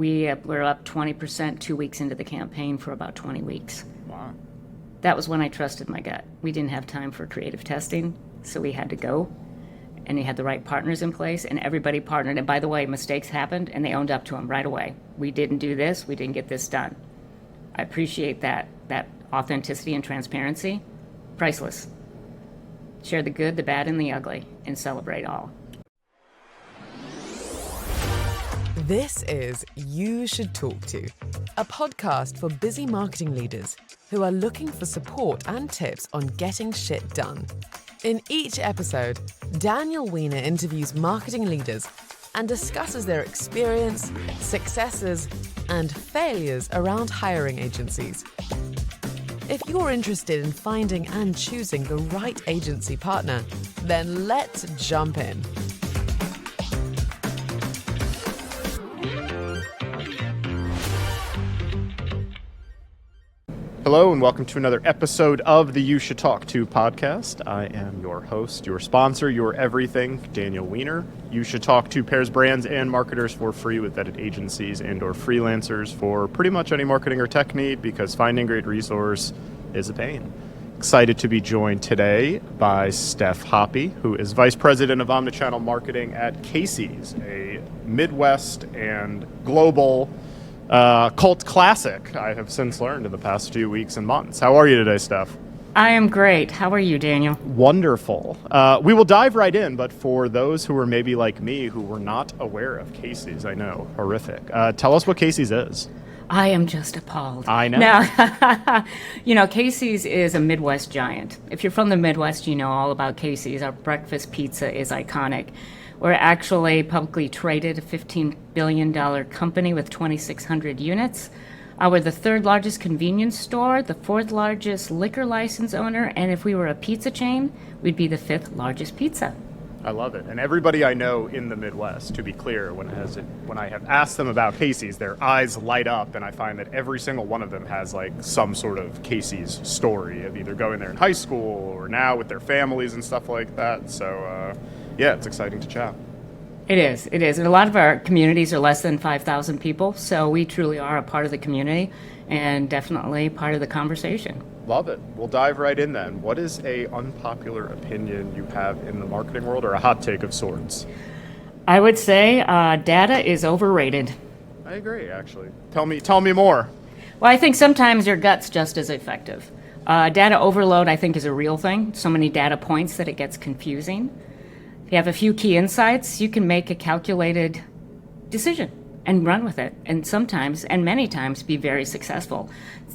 We're up 20% 2 weeks into the campaign for about 20 weeks. Wow. That was when I trusted my gut. We didn't have time for creative testing, so we had to go. And we had the right partners in place, and everybody partnered. And by the way, mistakes happened, and they owned up to them right away. We didn't do this. We didn't get this done. I appreciate that authenticity and transparency. Priceless. Share the good, the bad, and the ugly, and celebrate all. This is You Should Talk To, a podcast for busy marketing leaders who are looking for support and tips on getting shit done. In each episode, Daniel Weiner interviews marketing leaders and discusses their experience, successes, and failures around hiring agencies. If you're interested in finding and choosing the right agency partner, then let's jump in. Hello and welcome to another episode of the You Should Talk To podcast. I am your host, your sponsor, your everything, Daniel Weiner. You Should Talk To pairs brands and marketers for free with vetted agencies and or freelancers for pretty much any marketing or tech need, because finding a great resource is a pain. Excited to be joined today by Steph Hoppe, who is Vice President of Omnichannel Marketing at Casey's, a Midwest and global cult classic, I have since learned in the past few weeks and months. How are you today, Steph? I am great. How are you, Daniel? Wonderful. We will dive right in, but for those who are maybe like me who were not aware of Casey's, I know, horrific. Tell us what Casey's is. I am just appalled. I know. Now, Casey's is a Midwest giant. If you're from the Midwest, you know all about Casey's. Our breakfast pizza is iconic. We're actually publicly traded, a $15 billion company with 2,600 units. We're the third largest convenience store, the fourth largest liquor license owner, and if we were a pizza chain, we'd be the fifth largest pizza. I love it. And everybody I know in the Midwest, to be clear, when I have asked them about Casey's, their eyes light up, and I find that every single one of them has like some sort of Casey's story of either going there in high school or now with their families and stuff like that. So, yeah, it's exciting to chat. It is. And a lot of our communities are less than 5,000 people, so we truly are a part of the community and definitely part of the conversation. Love it. We'll dive right in then. What is a unpopular opinion you have in the marketing world, or a hot take of sorts? I would say data is overrated. I agree, actually. Tell me more. Well, I think sometimes your gut's just as effective. Data overload, I think, is a real thing. So many data points that it gets confusing. If you have a few key insights, you can make a calculated decision and run with it, and sometimes, and many times, be very successful.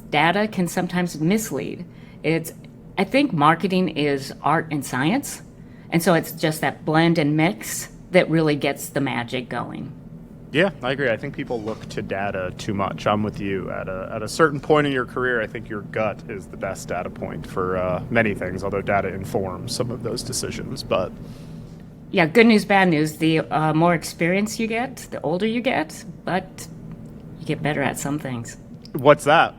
Data can sometimes mislead. I think marketing is art and science, and so it's just that blend and mix that really gets the magic going. Yeah, I agree. I think people look to data too much. I'm with you. At a certain point in your career, I think your gut is the best data point for many things, although data informs some of those decisions. But yeah, good news, bad news. The more experience you get, the older you get, but you get better at some things. What's that?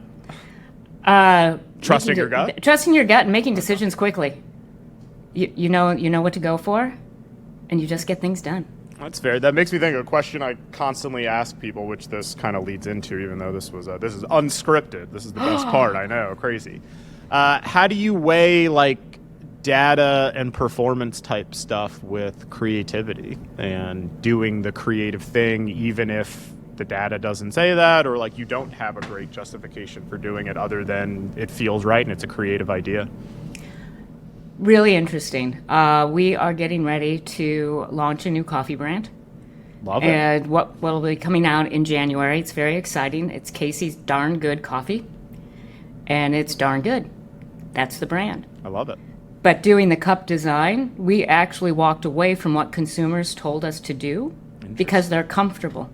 Trusting your gut? Trusting your gut and making decisions quickly. You know what to go for, and you just get things done. That's fair. That makes me think of a question I constantly ask people, which this kind of leads into, even though this is unscripted. This is the best part, I know, crazy. How do you weigh data and performance type stuff with creativity and doing the creative thing, even if the data doesn't say that, or you don't have a great justification for doing it other than it feels right and it's a creative idea? Really interesting. We are getting ready to launch a new coffee brand. Love it. And what will be coming out in January, it's very exciting. It's Casey's Darn Good Coffee, and it's darn good. That's the brand. I love it. But doing the cup design, we actually walked away from what consumers told us to do because they're comfortable.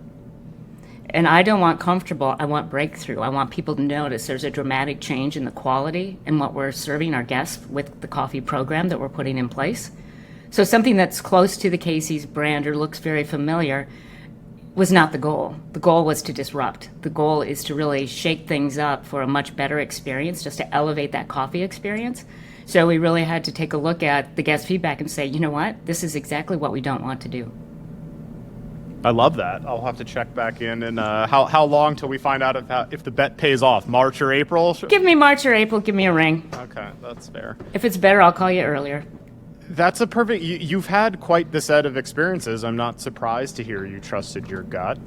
And I don't want comfortable, I want breakthrough. I want people to notice there's a dramatic change in the quality and what we're serving our guests with the coffee program that we're putting in place. So something that's close to the Casey's brand or looks very familiar was not the goal. The goal was to disrupt. The goal is to really shake things up for a much better experience, just to elevate that coffee experience. So we really had to take a look at the guest feedback and say, you know what, this is exactly what we don't want to do. I love that. I'll have to check back in. And how long till we find out if the bet pays off? March or April? Give me March or April. Give me a ring. Okay, that's fair. If it's better, I'll call you earlier. That's a perfect. You've had quite the set of experiences. I'm not surprised to hear you trusted your gut.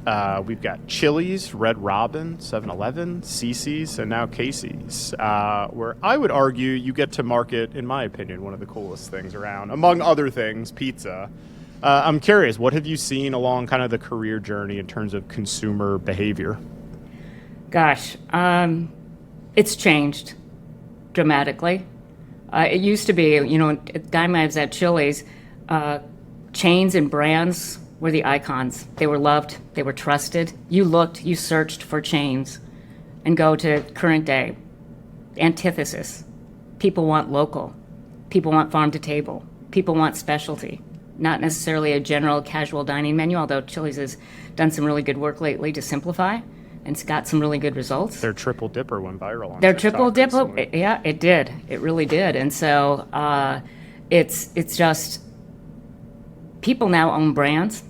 We've got Chili's, Red Robin, 7-Eleven, CC's, and now Casey's, where I would argue you get to market, in my opinion, one of the coolest things around, among other things, pizza. I'm curious, what have you seen along kind of the career journey in terms of consumer behavior? Gosh, it's changed dramatically. It used to be, time I was at Chili's, chains and brands were the icons. They were loved. They were trusted. You searched for chains. And go to current day. Antithesis. People want local. People want farm to table. People want specialty. Not necessarily a general casual dining menu, although Chili's has done some really good work lately to simplify. And it's got some really good results. Their triple dipper went viral on Their TikTok triple dipper, recently. yeah, it did. It really did. And so it's just people now own brands.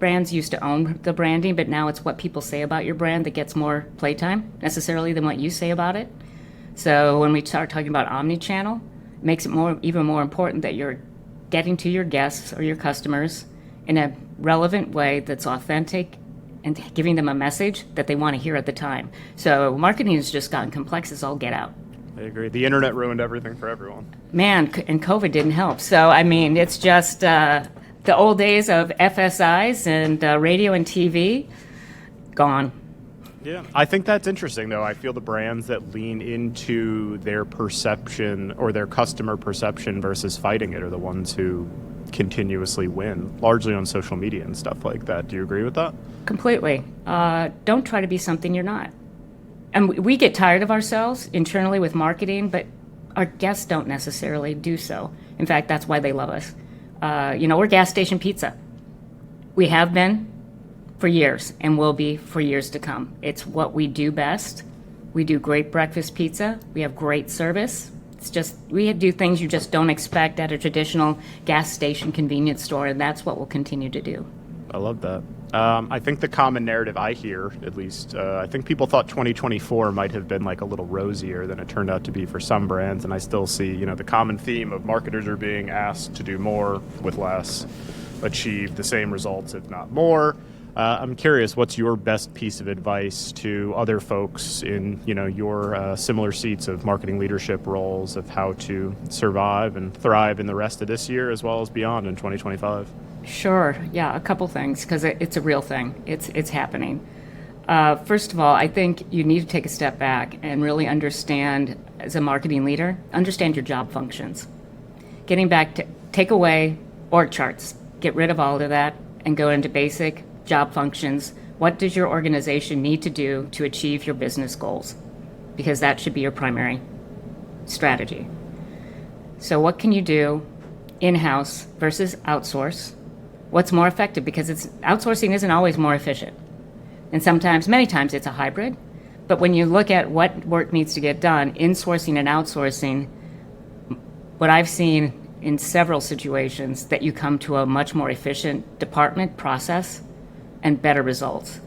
Brands used to own the branding, but now it's what people say about your brand that gets more playtime necessarily than what you say about it. So when we start talking about omnichannel, it makes it even more important that you're getting to your guests or your customers in a relevant way that's authentic and giving them a message that they want to hear at the time. So marketing has just gotten complex as all get out. I agree. The internet ruined everything for everyone. Man, and COVID didn't help. So, I mean, it's just the old days of FSIs and radio and TV, gone. Yeah, I think that's interesting, though. I feel the brands that lean into their perception or their customer perception versus fighting it are the ones who continuously win, largely on social media and stuff like that. Do you agree with that? Completely. Don't try to be something you're not. And we get tired of ourselves internally with marketing, but our guests don't necessarily do so. In fact, that's why they love us. We're gas station pizza. We have been for years and will be for years to come. It's what we do best. We do great breakfast pizza. We have great service. It's just, we do things you just don't expect at a traditional gas station convenience store, and that's what we'll continue to do. I love that. I think the common narrative I hear, at least, I think people thought 2024 might have been like a little rosier than it turned out to be for some brands, and I still see, the common theme of marketers are being asked to do more with less, achieve the same results, if not more. I'm curious, what's your best piece of advice to other folks in, your similar seats of marketing leadership roles of how to survive and thrive in the rest of this year as well as beyond in 2025? Sure. Yeah, a couple things, because it's a real thing. It's happening. First of all, I think you need to take a step back and really understand, as a marketing leader, understand your job functions. Getting back to take away org charts, get rid of all of that, and go into basic job functions. What does your organization need to do to achieve your business goals? Because that should be your primary strategy. So what can you do in-house versus outsource? What's more effective? Because outsourcing isn't always more efficient. And many times it's a hybrid. But when you look at what work needs to get done, insourcing and outsourcing, what I've seen in several situations, that you come to a much more efficient department process and better results.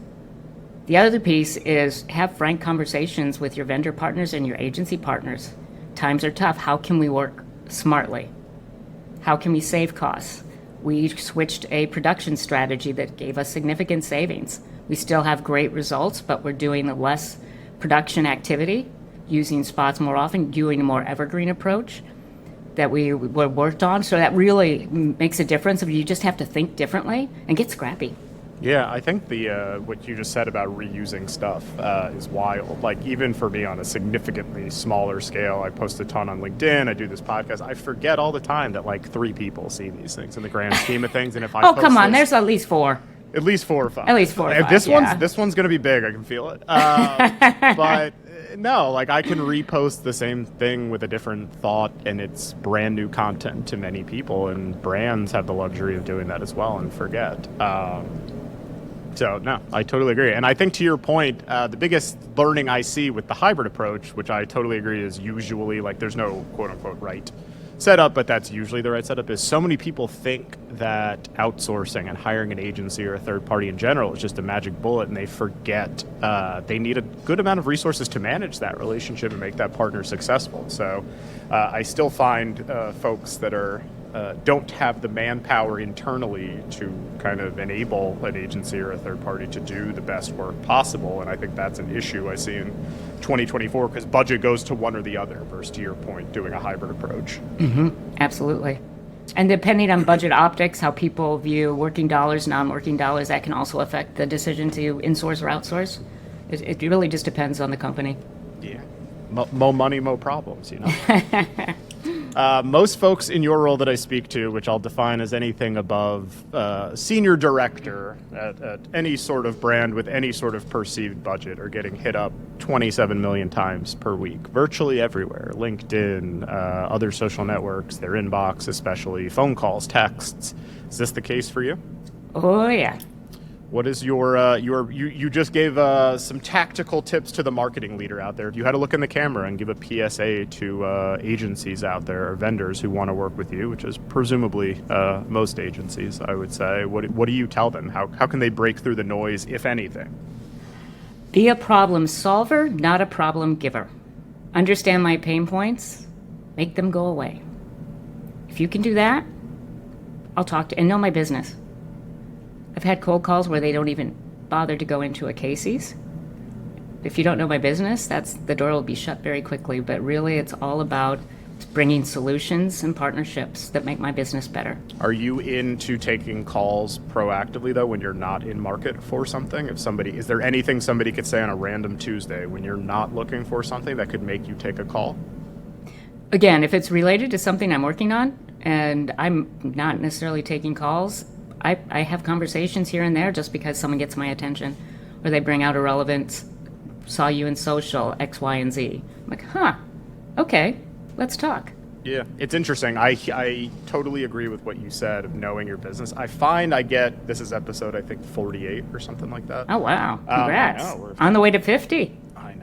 The other piece is have frank conversations with your vendor partners and your agency partners. Times are tough. How can we work smartly? How can we save costs? We switched a production strategy that gave us significant savings. We still have great results, but we're doing less production activity, using spots more often, doing a more evergreen approach that we worked on. So that really makes a difference. You just have to think differently and get scrappy. Yeah, I think what you just said about reusing stuff is wild. Like, even for me on a significantly smaller scale, I post a ton on LinkedIn, I do this podcast. I forget all the time that like 3 people see these things in the grand scheme of things. And if I Oh, come on, there's at least 4. At least 4 or 5. At least 4 or 5, This yeah. this one's going to be big. I can feel it. But no, like I can repost the same thing with a different thought, and it's brand new content to many people, and brands have the luxury of doing that as well and forget. So, no, I totally agree. And I think to your point, the biggest learning I see with the hybrid approach, which I totally agree is usually, like, there's no quote-unquote right setup, but that's usually the right setup, is so many people think that outsourcing and hiring an agency or a third party in general is just a magic bullet, and they forget they need a good amount of resources to manage that relationship and make that partner successful. So I still find folks that are don't have the manpower internally to kind of enable an agency or a third party to do the best work possible. And I think that's an issue I see in 2024, because budget goes to one or the other versus, to your point, doing a hybrid approach. Absolutely. And depending on budget optics, how people view working dollars, non-working dollars, that can also affect the decision to insource or outsource. It really just depends on the company. Yeah. Mo money, mo problems, you know? Most folks in your role that I speak to, which I'll define as anything above senior director at any sort of brand with any sort of perceived budget, are getting hit up 27 million times per week, virtually everywhere. LinkedIn, other social networks, their inbox especially, phone calls, texts. Is this the case for you? Oh, yeah. What is you just gave some tactical tips to the marketing leader out there. If you had to look in the camera and give a PSA to agencies out there, or vendors who want to work with you, which is presumably most agencies, I would say, what do you tell them? How can they break through the noise, if anything? Be a problem solver, not a problem giver. Understand my pain points, make them go away. If you can do that, I'll talk to, and know my business. I've had cold calls where they don't even bother to go into a Casey's. If you don't know my business, the door will be shut very quickly. But really, it's all about bringing solutions and partnerships that make my business better. Are you into taking calls proactively, though, when you're not in market for something? Is there anything somebody could say on a random Tuesday when you're not looking for something that could make you take a call? Again, if it's related to something I'm working on and I'm not necessarily taking calls, I have conversations here and there just because someone gets my attention, or they bring out a relevant, saw you in social, X, Y, and Z. I'm like, okay, let's talk. Yeah, it's interesting. I totally agree with what you said of knowing your business. I find this is episode, I think, 48 or something like that. Oh, wow. Congrats. I know, on the way to 50. I know.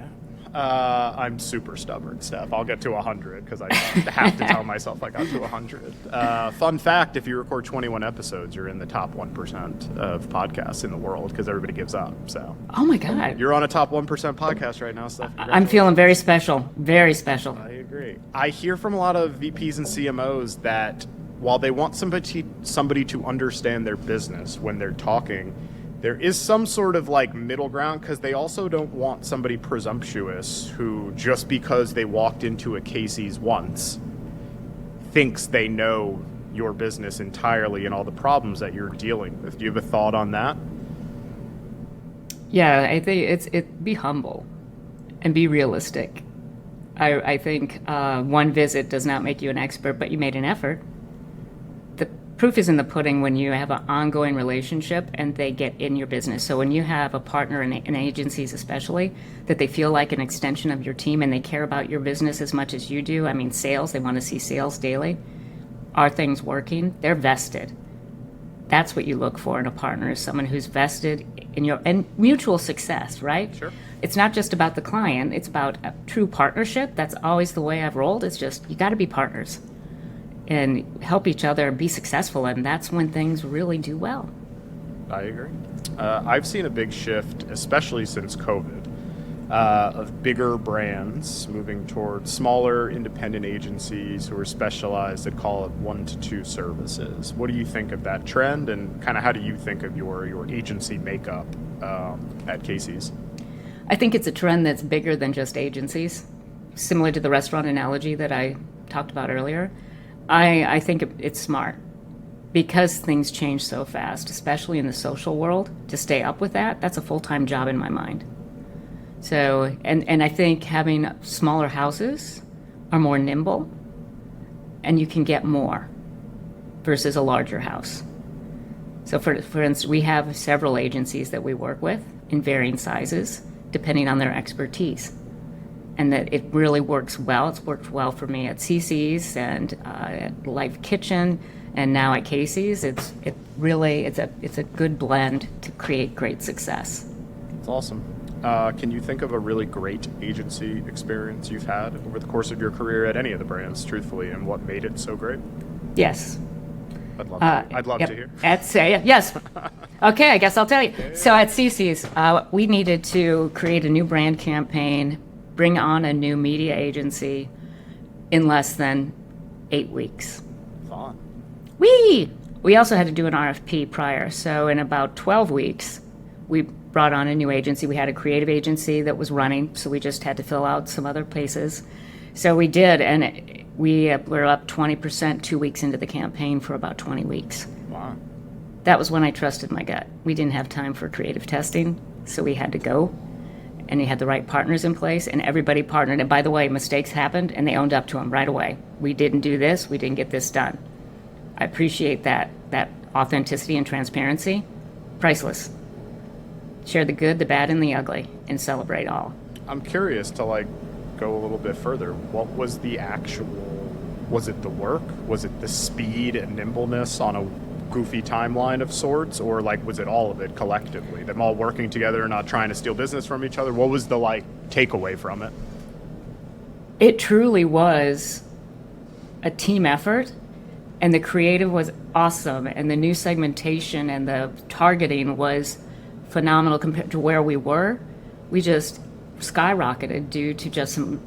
I'm super stubborn, Steph. I'll get to 100 because I have to tell myself I got to 100. Fun fact, if you record 21 episodes, you're in the top 1% of podcasts in the world because everybody gives up. So. Oh, my God. You're on a top 1% podcast right now, Steph. I'm feeling very special. Very special. I agree. I hear from a lot of VPs and CMOs that while they want somebody to understand their business when they're talking, there is some sort of like middle ground, because they also don't want somebody presumptuous who, just because they walked into a Casey's once, thinks they know your business entirely and all the problems that you're dealing with. Do you have a thought on that? Yeah, I think be humble and be realistic. I think one visit does not make you an expert, but you made an effort. The proof is in the pudding when you have an ongoing relationship and they get in your business. So when you have a partner in agencies especially, that they feel like an extension of your team and they care about your business as much as you do. I mean, sales, they want to see sales daily. Are things working? They're vested. That's what you look for in a partner, is someone who's vested in your, and mutual success, right? Sure. It's not just about the client, it's about a true partnership. That's always the way I've rolled. It's just, you got to be partners and help each other be successful, and that's when things really do well. I agree. I've seen a big shift, especially since COVID, of bigger brands moving towards smaller independent agencies who are specialized that call it 1 to 2 services. What do you think of that trend, and kind of how do you think of your agency makeup at Casey's? I think it's a trend that's bigger than just agencies, similar to the restaurant analogy that I talked about earlier. I think it's smart because things change so fast, especially in the social world. To stay up with that, that's a full-time job in my mind. So, and I think having smaller houses are more nimble and you can get more versus a larger house. So for instance, we have several agencies that we work with in varying sizes, depending on their expertise. And that it really works well. It's worked well for me at CC's and at Life Kitchen, and now at Casey's. It's a good blend to create great success. It's awesome. Can you think of a really great agency experience you've had over the course of your career at any of the brands, truthfully, and what made it so great? Yes. I'd love Yep. to hear. Yes. Okay, I guess I'll tell you. So at CC's, we needed to create a new brand campaign, bring on a new media agency in less than 8 weeks. Fun. We also had to do an RFP prior. So in about 12 weeks, we brought on a new agency. We had a creative agency that was running, so we just had to fill out some other places. So we did, and we were up 20% 2 weeks into the campaign for about 20 weeks. Wow. That was when I trusted my gut. We didn't have time for creative testing, so we had to go, and we had the right partners in place, and everybody partnered. And by the way, mistakes happened, and they owned up to them right away. We didn't do this. We didn't get this done. I appreciate that authenticity and transparency. Priceless. Share the good, the bad, and the ugly, and celebrate all. I'm curious to go a little bit further. What was the actual? Was it the work? Was it the speed and nimbleness on a goofy timeline of sorts, or was it all of it collectively? Them all working together, not trying to steal business from each other. What was the takeaway from it? It truly was a team effort, and the creative was awesome, and the new segmentation and the targeting was phenomenal compared to where we were. We just skyrocketed due to just some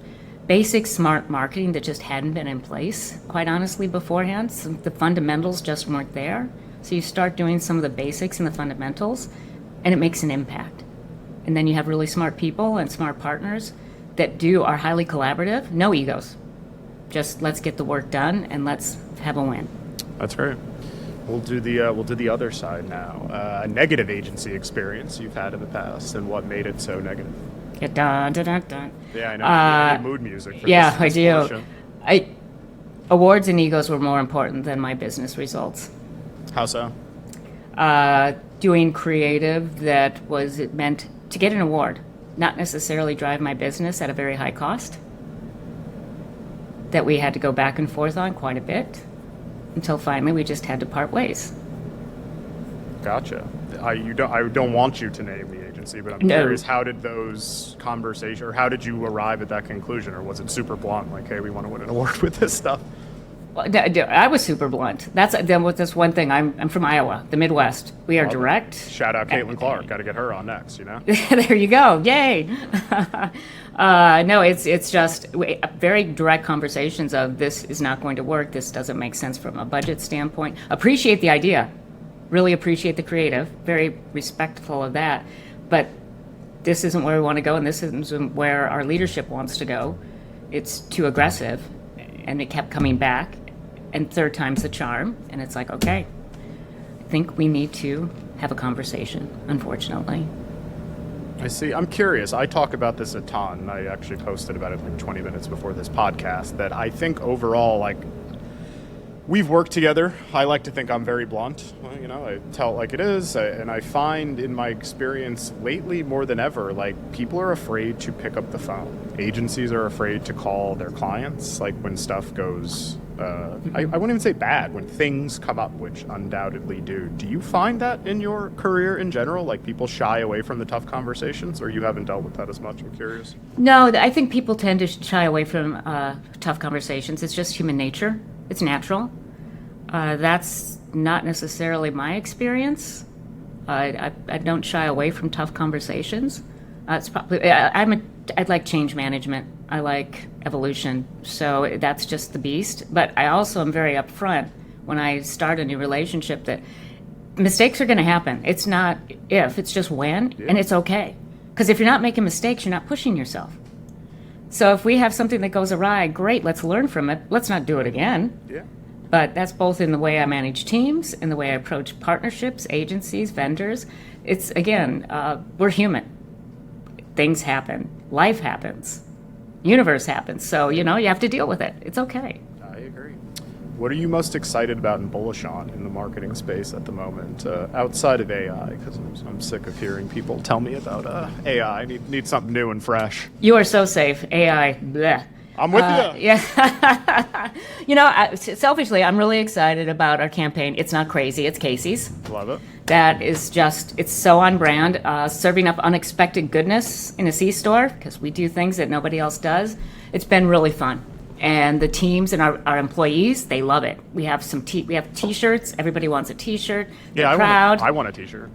basic smart marketing that just hadn't been in place, quite honestly, beforehand. The fundamentals just weren't there. So you start doing some of the basics and the fundamentals, and it makes an impact. And then you have really smart people and smart partners that are highly collaborative, no egos. Just let's get the work done and let's have a win. That's great. We'll do the other side now. A negative agency experience you've had in the past, and what made it so negative? Yeah, dun, dun, dun, dun. Yeah, I know. You need mood music for Yeah, this I do. portion. Awards and egos were more important than my business results. How so? Doing creative that was it meant to get an award, not necessarily drive my business at a very high cost. That we had to go back and forth on quite a bit, until finally we just had to part ways. Gotcha. I don't want you to name the agency, but I'm No. curious, how did those conversations, or how did you arrive at that conclusion, or was it super blunt, hey, we want to win an award with this stuff? Well, I was super blunt. That's one thing. I'm from Iowa, the Midwest. We are Love it. direct. Shout out Caitlin Clark. Got to get her on next, There you go. Yay. No, it's just very direct conversations of this is not going to work. This doesn't make sense from a budget standpoint. Appreciate the idea. Really appreciate the creative. Very respectful of that. But this isn't where we want to go, and this isn't where our leadership wants to go. It's too aggressive. And it kept coming back. And third time's the charm. And it's okay, I think we need to have a conversation, unfortunately. I see. I'm curious. I talk about this a ton. I actually posted about it 20 minutes before this podcast, that I think overall, we've worked together. I like to think I'm very blunt. I tell it like it is. And I find in my experience lately more than ever, people are afraid to pick up the phone. Agencies are afraid to call their clients, when stuff goes, I wouldn't even say bad, when things come up, which undoubtedly do. Do you find that in your career in general? People shy away from the tough conversations, or you haven't dealt with that as much? I'm curious. No, I think people tend to shy away from tough conversations. It's just human nature. It's natural. That's not necessarily my experience. I don't shy away from tough conversations. It's probably I like change management. I like evolution. So that's just the beast. But I also am very upfront when I start a new relationship that mistakes are going to happen. It's not if, it's just when, and it's okay. Because if you're not making mistakes, you're not pushing yourself. So if we have something that goes awry, great, let's learn from it. Let's not do it again. Yeah. But that's both in the way I manage teams, in the way I approach partnerships, agencies, vendors. It's, again, we're human. Things happen. Life happens. Universe happens. So, you have to deal with it. It's okay. I agree. What are you most excited about and bullish on in the marketing space at the moment, outside of AI? Because I'm sick of hearing people tell me about AI. I need something new and fresh. You are so safe. AI, bleh. I'm with you. Yeah. Selfishly, I'm really excited about our campaign. It's not crazy. It's Casey's. Love it. That is just, it's so on brand. Serving up unexpected goodness in a C-store, because we do things that nobody else does. It's been really fun. And the teams and our employees, they love it. We have we have T-shirts. Everybody wants a T-shirt. Yeah, I I want a T-shirt.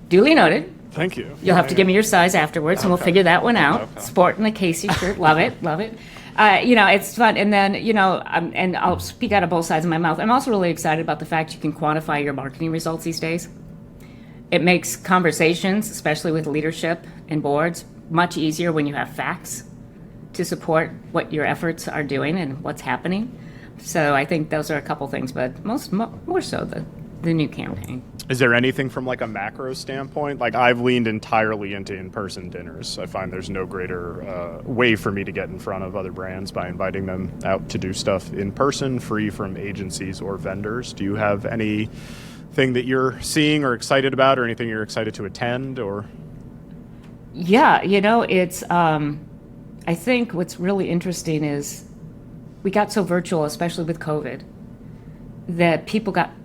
Duly noted. Thank you. You'll have to give me your size afterwards, and we'll figure that one out. Okay. Sporting the Casey shirt, love it, love it. It's fun. And then, and I'll speak out of both sides of my mouth. I'm also really excited about the fact you can quantify your marketing results these days. It makes conversations, especially with leadership and boards, much easier when you have facts to support what your efforts are doing and what's happening. So I think those are a couple things, but more so the new campaign. Is there anything from like a macro standpoint? Like I've leaned entirely into in-person dinners. I find there's no greater way for me to get in front of other brands by inviting them out to do stuff in person, free from agencies or vendors. Do you have anything that you're seeing or excited about, or anything you're excited to attend? Or Yeah, it's I think what's really interesting is we got so virtual, especially with COVID, that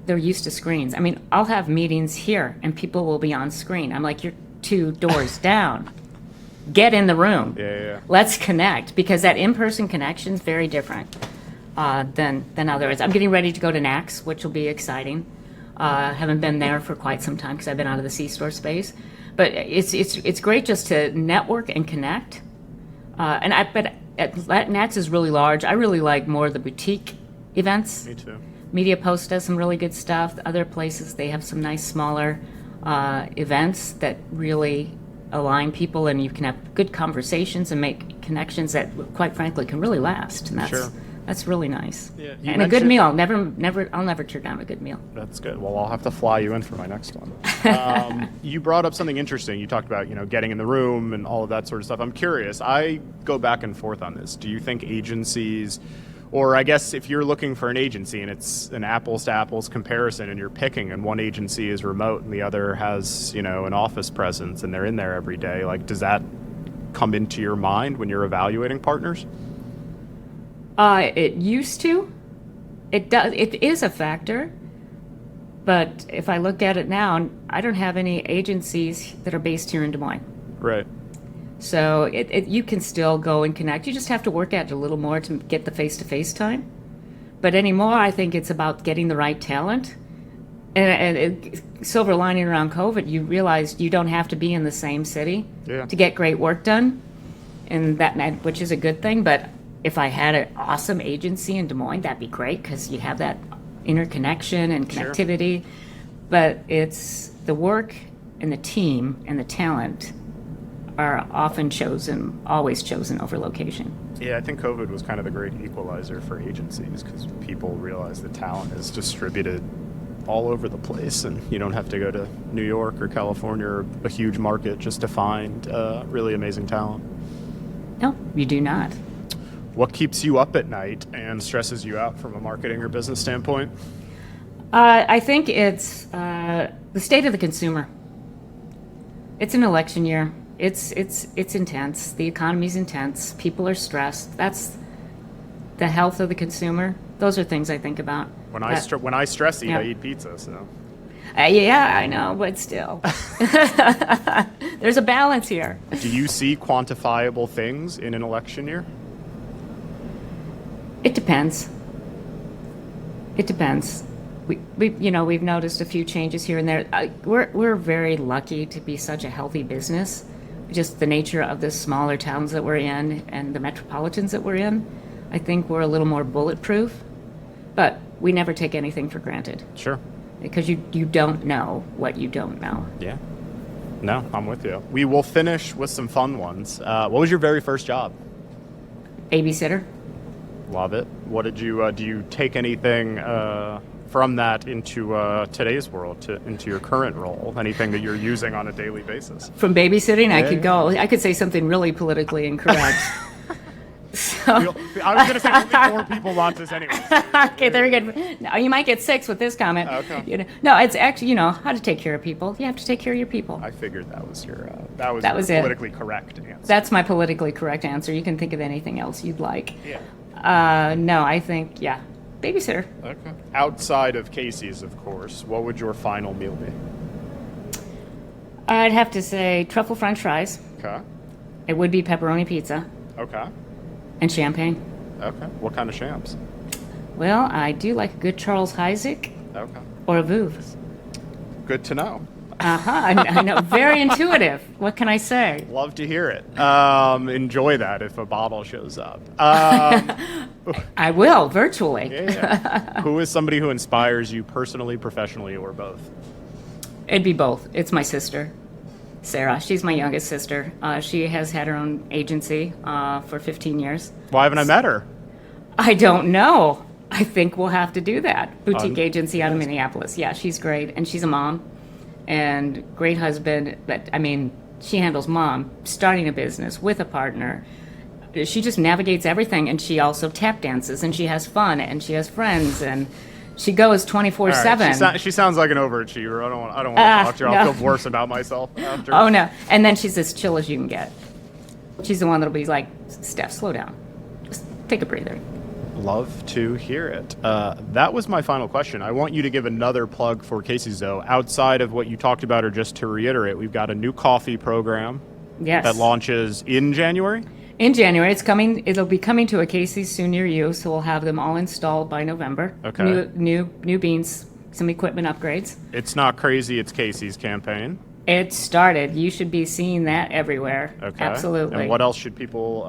they're used to screens. I mean, I'll have meetings here and people will be on screen. I'm like, you're 2 doors down. Get in the room. Yeah. Let's connect, because that in-person connection is very different than others. I'm getting ready to go to NACS, which will be exciting. Haven't been there for quite some time because I've been out of the C-store space. But it's great just to network and connect. But NACS is really large. I really like more of the boutique events. Me too. Media Post does some really good stuff. Other places, they have some nice smaller events that really align people, and you can have good conversations and make connections that, quite frankly, can really last. And that's really nice. Yeah, and a good meal. I'll never turn down a good meal. That's good. Well, I'll have to fly you in for my next one. You brought up something interesting. You talked about, getting in the room and all of that sort of stuff. I'm curious. I go back and forth on this. Do you think agencies, or I guess if you're looking for an agency and it's an apples to apples comparison and you're picking and one agency is remote and the other has, an office presence and they're in there every day, like, does that come into your mind when you're evaluating partners? It used to. It does. It is a factor. But if I look at it now, I don't have any agencies that are based here in Des Moines. Right. So you can still go and connect. You just have to work at it a little more to get the face-to-face time. But anymore, I think it's about getting the right talent. And silver lining around COVID, you realize you don't have to be in the same city to get great work done, which is a good thing. But if I had an awesome agency in Des Moines, that'd be great, because you have that interconnection and connectivity. Sure. But it's the work and the team and the talent are always chosen over location. Yeah, I think COVID was kind of the great equalizer for agencies, because people realized that talent is distributed all over the place, and you don't have to go to New York or California or a huge market just to find really amazing talent. No, you do not. What keeps you up at night and stresses you out from a marketing or business standpoint? I think it's the state of the consumer. It's an election year. It's intense. The economy's intense. People are stressed. That's the health of the consumer. Those are things I think about. When I stress eat, I eat pizza. So. Yeah, I know, but still, there's a balance here. Do you see quantifiable things in an election year? It depends. We've noticed a few changes here and there. We're very lucky to be such a healthy business. Just the nature of the smaller towns that we're in and the metropolitans that we're in, I think we're a little more bulletproof. But we never take anything for granted. Sure. Because you don't know what you don't know. Yeah. No, I'm with you. We will finish with some fun ones. What was your very first job? Babysitter. Love it. What did you do? You take anything from that into today's world, into your current role? Anything that you're using on a daily basis? From babysitting, I could say something really politically incorrect. So, I was going to say only 4 people want this anyway. okay, very good. No, you might get 6 with this comment. Okay. You know, no, it's actually, how to take care of people. You have to take care of your people. I figured that was your That was it. politically correct answer. That's my politically correct answer. You can think of anything else you'd like. Yeah. No, I think, babysitter. Okay. Outside of Casey's, of course, what would your final meal be? I'd have to say truffle French fries. Okay. It would be pepperoni pizza Okay. and champagne. Okay. What kind of shams? Well, I do like a good Charles Heidsieck Okay. or a Veuve. Good to know. I know. Very intuitive. What can I say? Love to hear it. Enjoy that if a bottle shows up. I will, virtually. Yeah. Who is somebody who inspires you personally, professionally, or both? It'd be both. It's my sister, Sarah. She's my youngest sister. She has had her own agency for 15 years. Why haven't I met her? I don't know. I think we'll have to do that. Boutique agency out of Minneapolis. Yeah, she's great. And she's a mom and great husband. She handles mom, starting a business with a partner. She just navigates everything. And she also tap dances and she has fun and she has friends and she goes 24/7. Right. She sounds like an overachiever. I don't want to talk to her. I'll no. feel worse about myself after. Oh, no. And then she's as chill as you can get. She's the one that'll be like, Steph, slow down. Just take a breather. Love to hear it. That was my final question. I want you to give another plug for Casey's, though. Outside of what you talked about, or just to reiterate, we've got a new coffee program Yes. that launches in January. In January, it's coming. It'll be coming to a Casey's soon near you, so we'll have them all installed by November. Okay. New beans, some equipment upgrades. It's not crazy. It's Casey's campaign. It started. You should be seeing that everywhere. Okay. Absolutely. And what else should people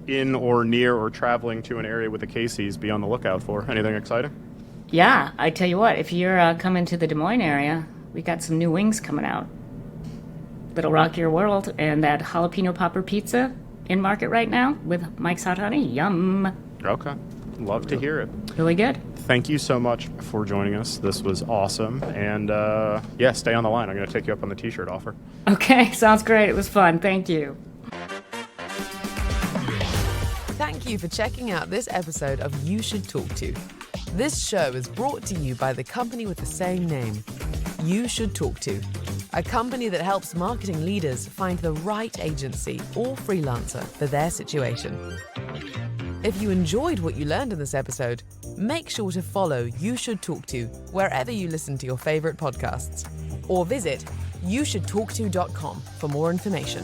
in or near or traveling to an area with a Casey's be on the lookout for? Anything exciting? Yeah, I tell you what. If you're coming to the Des Moines area, we got some new wings coming out that'll rock your world, and that jalapeno popper pizza in market right now with Mike's Hot Honey. Yum. Okay. Love to hear it. Really good. Thank you so much for joining us. This was awesome. And stay on the line. I'm going to take you up on the t-shirt offer. Okay, sounds great. It was fun. Thank you. Thank you for checking out this episode of You Should Talk To. This show is brought to you by the company with the same name, You Should Talk To, a company that helps marketing leaders find the right agency or freelancer for their situation. If you enjoyed what you learned in this episode, make sure to follow You Should Talk To wherever you listen to your favorite podcasts, or visit YouShouldTalkTo.com for more information.